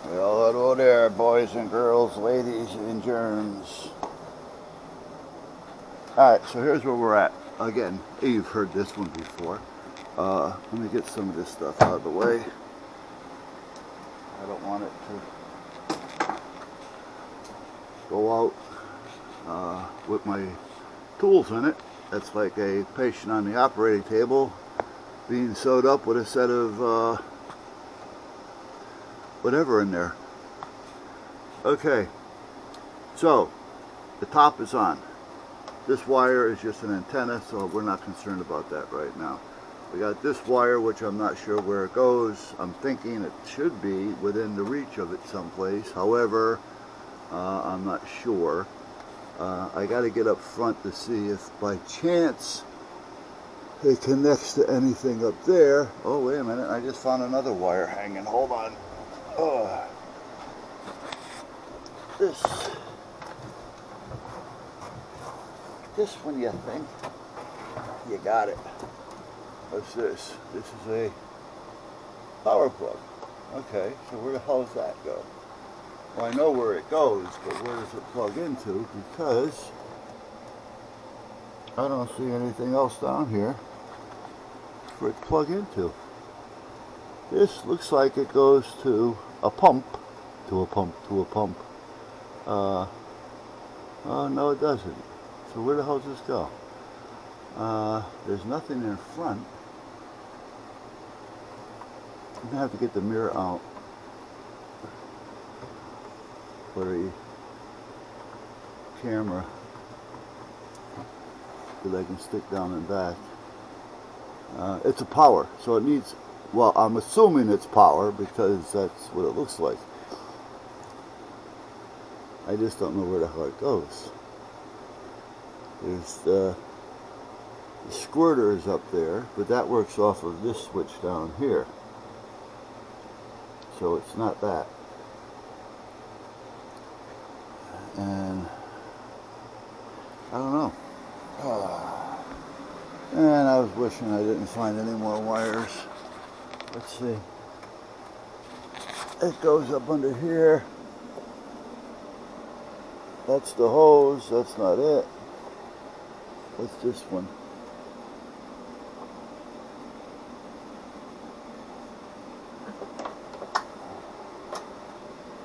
Well, hello there, boys and girls, ladies and germs. Alright, so here's where we're at. Again, you've heard this one before. Let me get some of this stuff out of the way. I don't want it to go out with my tools in it. That's like a patient on the operating table being sewed up with a set of whatever in there. Okay, so the top is on. This wire is just an antenna, so we're not concerned about that right now. We got this wire, which I'm not sure where it goes. I'm thinking it should be within the reach of it someplace. However, I'm not sure. I got to get up front to see if by chance it connects to anything up there. Oh, wait a minute. I just found another wire hanging. Hold on. Oh. This one you think you got it. What's this? This is a power plug. Okay, so where the hell does that go? Well, I know where it goes, but where does it plug into? Because I don't see anything else down here for it to plug into. This looks like it goes to a pump, to a pump, to a pump. Oh, no it doesn't. So where the hell does this go? There's nothing in front. I'm gonna have to get the mirror out for the camera that I can stick down and back. It's a power, so it needs, well, I'm assuming it's power because that's what it looks like. I just don't know where the hell it goes. There's the squirter is up there, but that works off of this switch down here. So it's not that. And I don't know. And I was wishing I didn't find any more wires. Let's see. It goes up under here. That's the hose. That's not it. What's this one?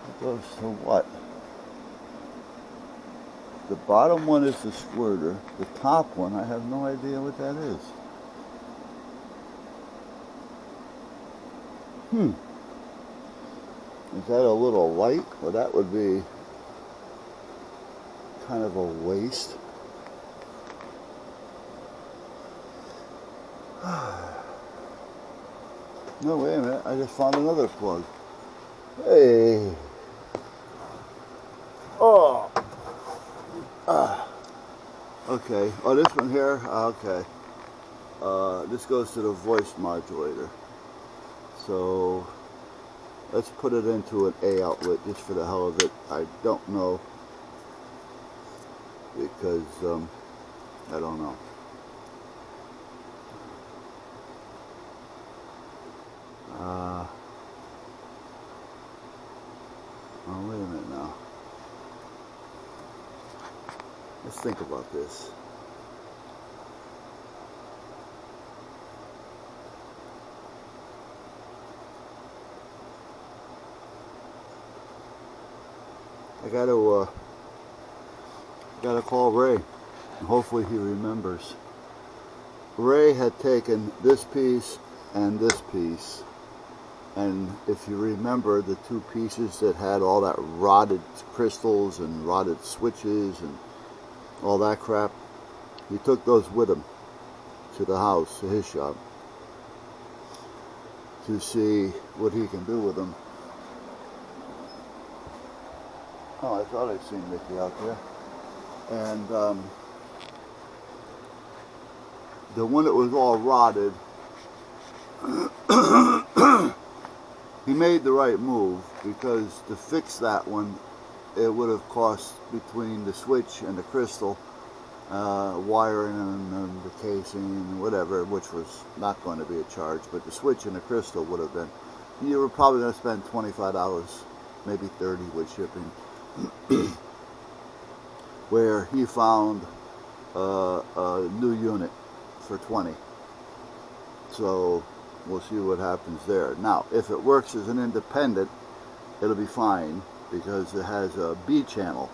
It goes to what? The bottom one is the squirter. The top one, I have no idea what that is. Is that a little light? Well, that would be kind of a waste. No, wait a minute. I just found another plug. Hey. Oh. Okay. Oh, this one here? Okay. This goes to the voice modulator. So, let's put it into an A outlet just for the hell of it. I don't know. Because, I don't know. Oh, wait a minute now. Let's think about this. I gotta call Ray, and hopefully he remembers. Ray had taken this piece and this piece, and if you remember the two pieces that had all that rotted crystals and rotted switches and all that crap, he took those with him to the house, to his shop, to see what he can do with them. Oh, I thought I'd seen Mickey out there. And the one that was all rotted, he made the right move, because to fix that one, it would have cost, between the switch and the crystal, wiring and the casing and whatever, which was not going to be a charge, but the switch and the crystal would have been, you were probably going to spend $25 maybe 30 with shipping, where he found a new unit for 20. So we'll see what happens there. Now, if it works as an independent, it'll be fine because it has a B channel.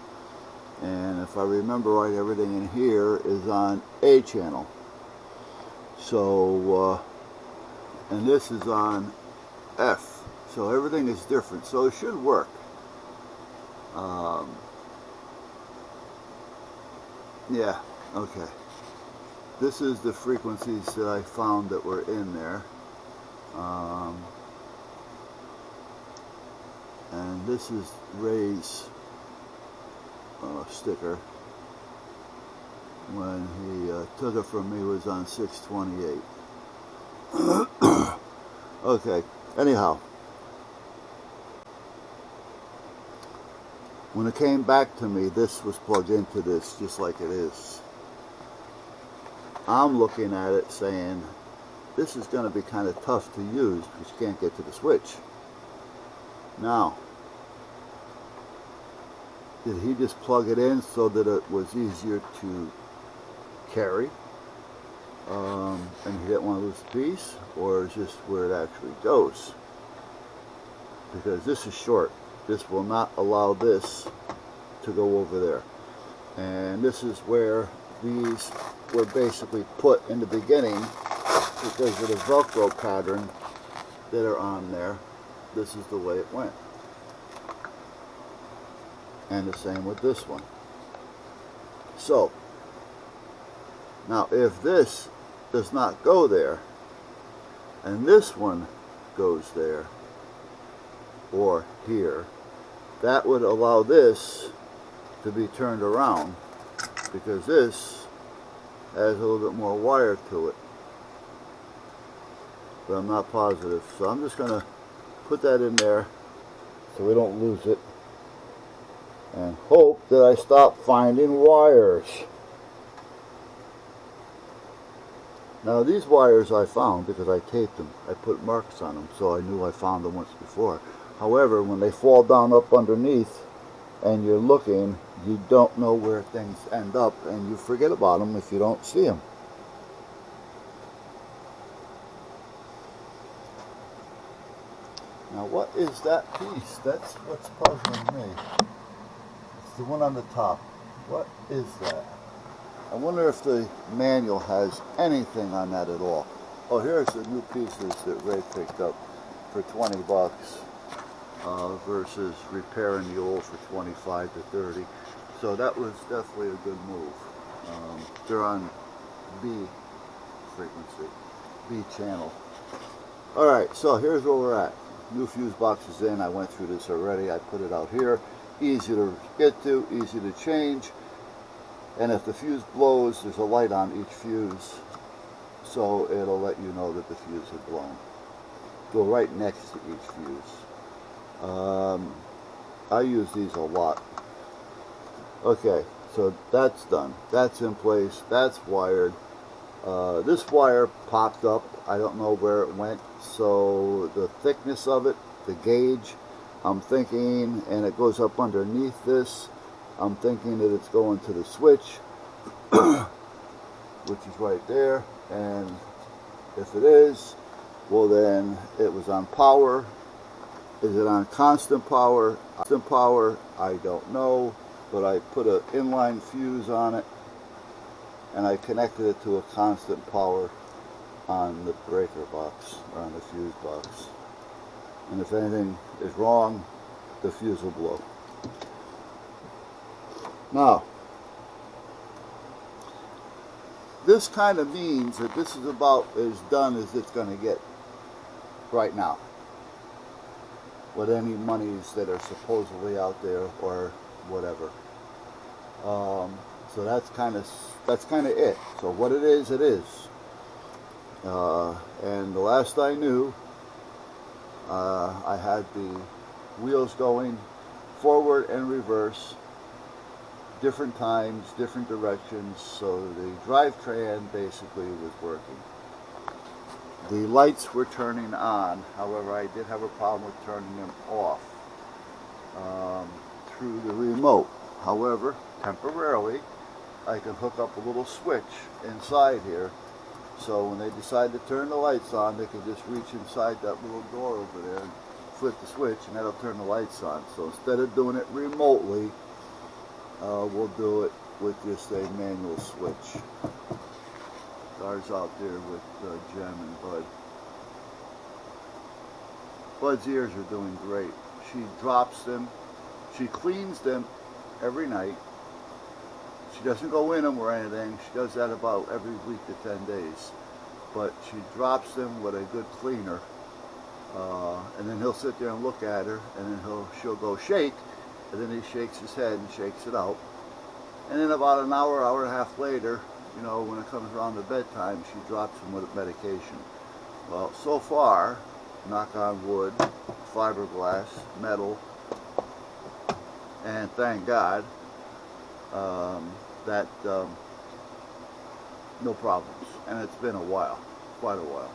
And if I remember right, everything in here is on A channel. So, and this is on F. So everything is different. So it should work. Yeah, okay. This is the frequencies that I found that were in there. And this is Ray's sticker. When he took it from me, was on 628. Okay, anyhow. When it came back to me, this was plugged into this just like it is. I'm looking at it saying, this is going to be kind of tough to use because you can't get to the switch. Now, did he just plug it in so that it was easier to carry? And he didn't want to lose the piece? Or is this where it actually goes? Because this is short. This will not allow this to go over there. And this is where these were basically put in the beginning because of the Velcro pattern that are on there. This is the way it went. And the same with this one. So, now if this does not go there, and this one goes there, or here, that would allow this to be turned around, because this has a little bit more wire to it. But I'm not positive. So I'm just going to put that in there so we don't lose it. And hope that I stop finding wires. Now these wires I found because I taped them. I put marks on them, so I knew I found them once before. However, when they fall down up underneath and you're looking, you don't know where things end up and you forget about them if you don't see them. Now what is that piece? That's what's puzzling me. It's the one on the top. What is that? I wonder if the manual has anything on that at all. Oh, here's the new pieces that Ray picked up for 20 bucks versus repairing the old for 25 to 30. So that was definitely a good move. They're on B frequency, B channel. Alright, so here's where we're at. New fuse box is in. I went through this already. I put it out here. Easy to get to, easy to change. And if the fuse blows, there's a light on each fuse, so it'll let you know that the fuse had blown. Go right next to each fuse. I use these a lot. Okay, so that's done. That's in place. That's wired. This wire popped up. I don't know where it went. So the thickness of it, the gauge, I'm thinking, and it goes up underneath this. I'm thinking that it's going to the switch, which is right there. And if it is, well then it was on power. Is it on constant power? Constant power, I don't know. But I put an inline fuse on it, and I connected it to a constant power on the breaker box, or on the fuse box. And if anything is wrong, the fuse will blow. Now, this kind of means that this is about as done as it's going to get right now, with any monies that are supposedly out there or whatever. So that's kind of it. So what it is, it is. And the last I knew, I had the wheels going forward and reverse, different times, different directions, so the drivetrain basically was working. The lights were turning on, however I did have a problem with turning them off. through the remote. However, temporarily, I can hook up a little switch inside here, so when they decide to turn the lights on, they can just reach inside that little door over there and flip the switch, and that'll turn the lights on. So instead of doing it remotely, we'll do it with just a manual switch. Ours out there with Jem and Bud. Bud's ears are doing great. She drops them. She cleans them every night. She doesn't go in them or anything. She does that about every week to 10 days. But she drops them with a good cleaner. And then he'll sit there and look at her, and then she'll go shake, and then he shakes his head and shakes it out. And then about an hour, hour and a half later, you know, when it comes around to bedtime, she drops him with medication. Well, so far, knock on wood, fiberglass, metal, and thank God that no problems. And it's been a while, quite a while.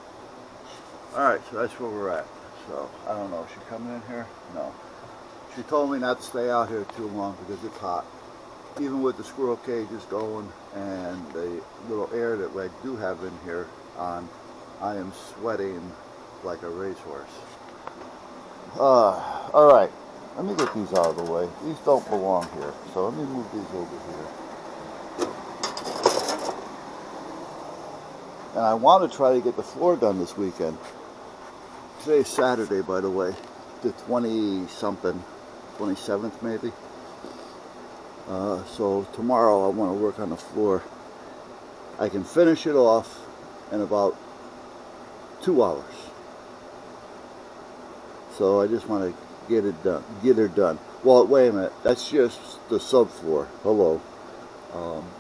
Alright, so that's where we're at. So, I don't know, is she coming in here? No. She told me not to stay out here too long because it's hot. Even with the squirrel cages going and the little air that I do have in here on, I am sweating like a racehorse. Alright, let me get these out of the way. These don't belong here, so let me move these over here. And I want to try to get the floor done this weekend. Today's Saturday, by the way, the 20-something, 27th maybe. So tomorrow I want to work on the floor. I can finish it off in about 2 hours. So I just want to get it done, get her done. Well, wait a minute, that's just the subfloor. Hello.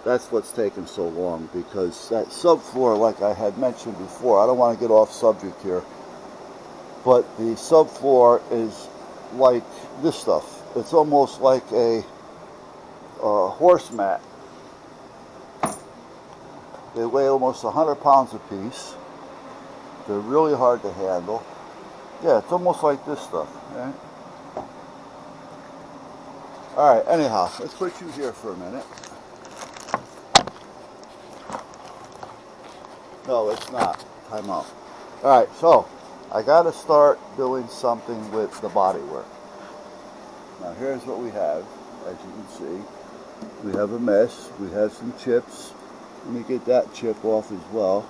That's what's taking so long, because that subfloor, like I had mentioned before, I don't want to get off subject here, but the subfloor is like this stuff. It's almost like a horse mat. They weigh almost 100 pounds a piece. They're really hard to handle. Yeah, it's almost like this stuff, right? Alright, anyhow, let's put you here for a minute. No, it's not. Time out. Alright, so I got to start doing something with the bodywork. Now here's what we have, as you can see. We have a mess. We have some chips. Let me get that chip off as well.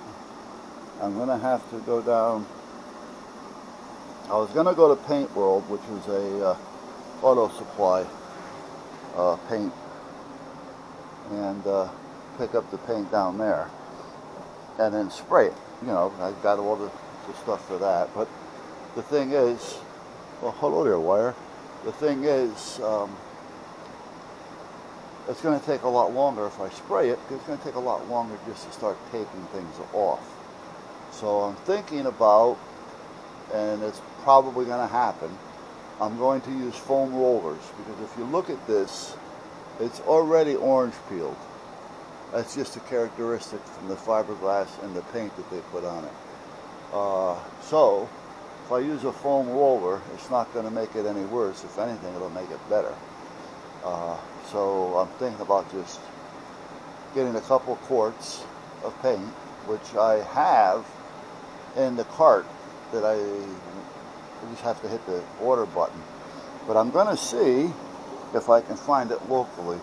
I'm going to have to go down. I was going to go to Paint World, which was a auto supply paint, and pick up the paint down there and then spray it. You know, I got all the stuff for that. But the thing is, well, hello there, wire. The thing is, it's going to take a lot longer if I spray it, because it's going to take a lot longer just to start taking things off. So I'm thinking about, and it's probably going to happen, I'm going to use foam rollers, because if you look at this, it's already orange peeled. That's just a characteristic from the fiberglass and the paint that they put on it. So if I use a foam roller, it's not going to make it any worse. If anything, it'll make it better. So I'm thinking about just getting a couple quarts of paint, which I have in the cart that I just have to hit the order button. But I'm going to see if I can find it locally.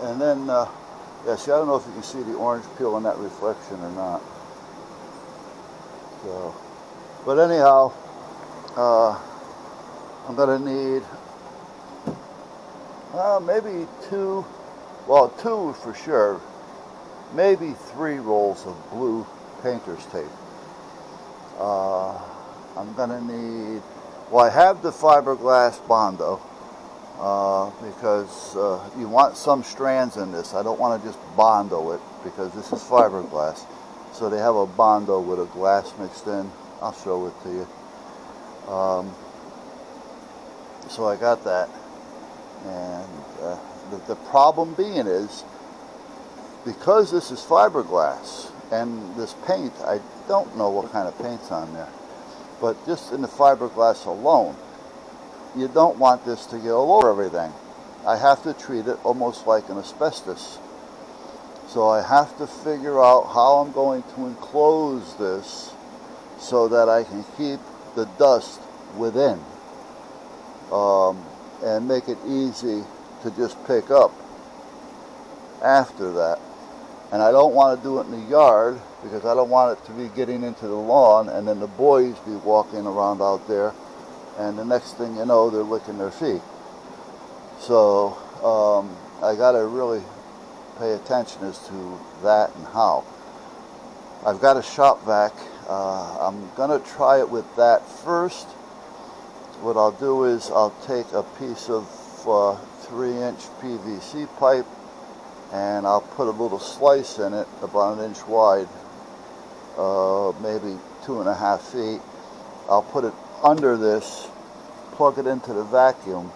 And then, yeah, see, I don't know if you can see the orange peel in that reflection or not. So, but anyhow, I'm going to need maybe two for sure, maybe 3 rolls of blue painter's tape. I'm going to need, well, I have the fiberglass Bondo, because you want some strands in this. I don't want to just Bondo it, because this is fiberglass. So they have a Bondo with a glass mixed in. I'll show it to you. So I got that. And the problem being is, because this is fiberglass, and this paint, I don't know what kind of paint's on there, but just in the fiberglass alone, you don't want this to get all over everything. I have to treat it almost like an asbestos. So I have to figure out how I'm going to enclose this so that I can keep the dust within, and make it easy to just pick up after that. And I don't want to do it in the yard because I don't want it to be getting into the lawn and then the boys be walking around out there and the next thing you know they're licking their feet. So I got to really pay attention as to that and how. I've got a shop vac. I'm going to try it with that first. What I'll do is I'll take a piece of 3-inch PVC pipe and I'll put a little slice in it about 1 inch wide, maybe 2.5 feet. I'll put it under this, plug it into the vacuum,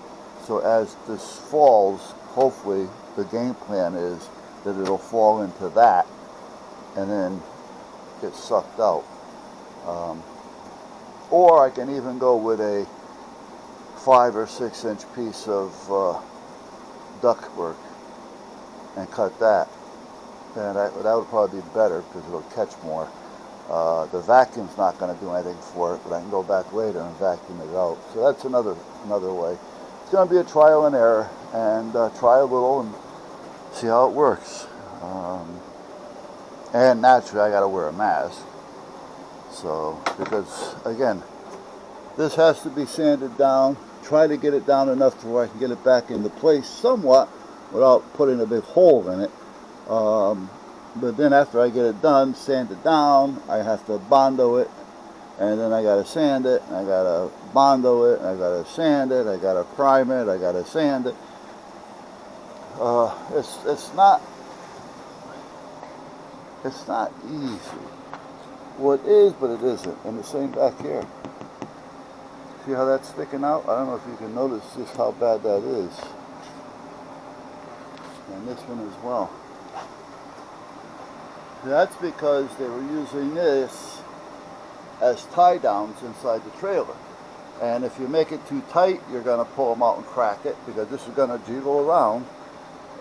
so as this falls, hopefully the game plan is that it'll fall into that and then get sucked out. Or I can even go with a 5 or 6 inch piece of ductwork and cut that. And that would probably be better because it'll catch more. The vacuum's not going to do anything for it, but I can go back later and vacuum it out. So that's another way. It's going to be a trial and error, and try a little and see how it works. And naturally I got to wear a mask. So, because again, this has to be sanded down. Try to get it down enough to where I can get it back into place somewhat without putting a big hole in it. But then after I get it done, sand it down, I have to bondo it, and then I gotta sand it, and I gotta bondo it, and I gotta sand it, I gotta prime it, I gotta sand it. It's not easy. Well, it is, but it isn't. And the same back here. See how that's sticking out? I don't know if you can notice just how bad that is. And this one as well. That's because they were using this as tie downs inside the trailer. And if you make it too tight, you're going to pull them out and crack it, because this is going to jiggle around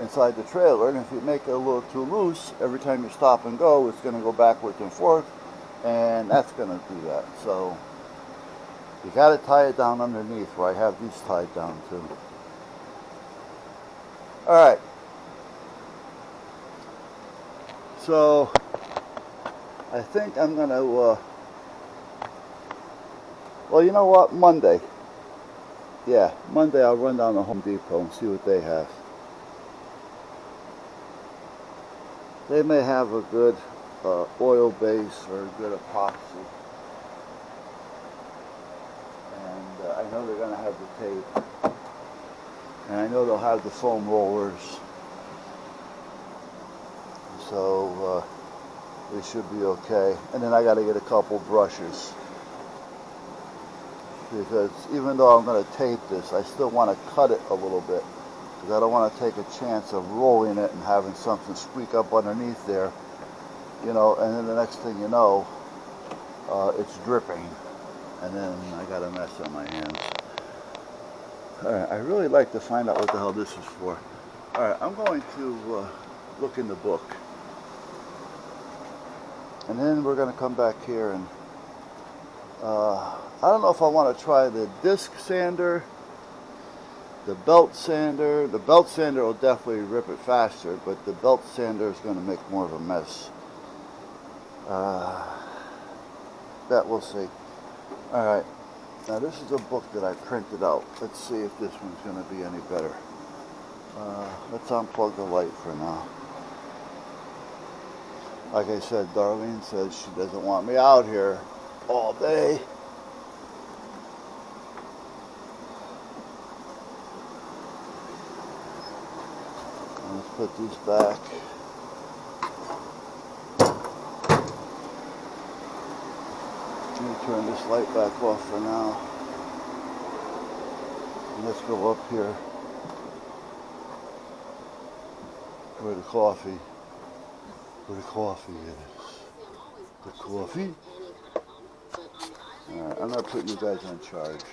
inside the trailer. And if you make it a little too loose, every time you stop and go, it's going to go backwards and forth, and that's going to do that. So you got to tie it down underneath, where I have these tied down too. Alright, so I think I'm going to, well, you know what, Monday. Yeah, Monday I'll run down to Home Depot and see what they have. They may have a good oil base or a good epoxy. And I know they're going to have the tape. And I know they'll have the foam rollers. So we should be okay. And then I got to get a couple brushes. Because even though I'm going to tape this, I still want to cut it a little bit. Because I don't want to take a chance of rolling it and having something squeak up underneath there. You know, and then the next thing you know, it's dripping. And then I got a mess on my hands. Alright, I really like to find out what the hell this is for. Alright, I'm going to look in the book. And then we're going to come back here and I don't know if I want to try the disc sander, the belt sander. The belt sander will definitely rip it faster, but the belt sander is going to make more of a mess. That we'll see. Alright, now this is a book that I printed out. Let's see if this one's going to be any better. Let's unplug the light for now. Like I said, Darlene says she doesn't want me out here all day. Let's put these back. Let me turn this light back off for now. And let's go up here where the coffee is. The coffee. Alright, I'm not putting you guys on charge.